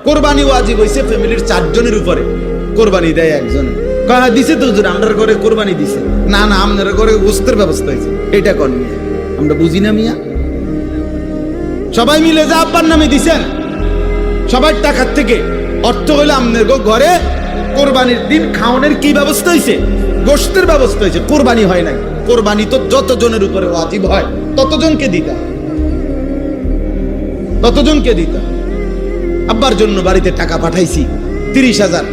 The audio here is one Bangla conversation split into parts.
কোরবানি ওয়াজিব হইছে ফ্যামিলির 4 জনের উপরে, কোরবানি দেয় একজন। কয় দিছে তো হুজুর, আমরার ঘরে কোরবানি দিছে। না না, আপনার ঘরে গোশতের ব্যবস্থা হয়েছে, এটা কোন মিয়া? আমরা বুঝি না মিয়া। সবাই মিলে যা আব্বার নামে দিছেন, সবার টাকার থেকে অর্থ হইলো আপনার ঘরে কোরবানির দিন খাওয়ানোর কি ব্যবস্থা হয়েছে? গোশতের ব্যবস্থা হয়েছে, কোরবানি হয় নাই। কোরবানি তো যত জনের উপরে ওয়াজিব হয় ততজনকে দিতা, ততজনকে দিতা। আব্বার জন্য বাড়িতে টাকা পাঠাইছি 30,000,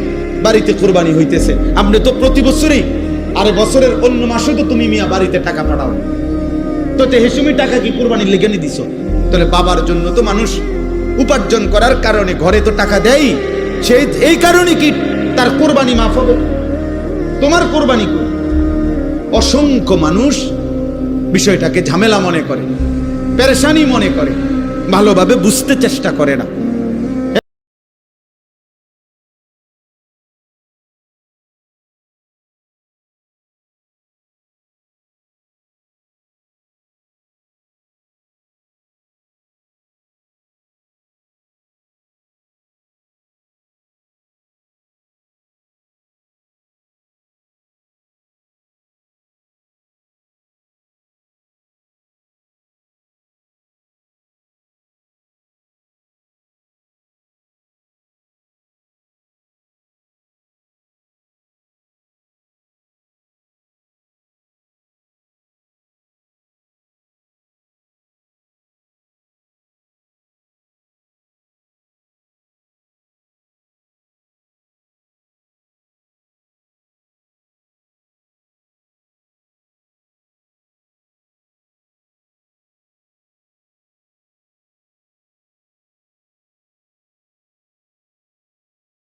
বাড়িতে কোরবানি হইতেছে। আপনি তো প্রতি বছরই, আরে বছরের অন্য মাসে তো তুমি মিয়া বাড়িতে টাকা পাঠাও, তো হেসুমি টাকা কি কোরবানির লেগে নি দিছো? তাহলে বাবার জন্য তো মানুষ উপার্জন করার কারণে ঘরে তো টাকা দেয়, সেই এই কারণে কি তার কোরবানি মাফ হবে? তোমার কোরবানি কই? অসংখ্য মানুষ বিষয়টাকে ঝামেলা মনে করে, পেরেশানি মনে করে, ভালোভাবে বুঝতে চেষ্টা করে না।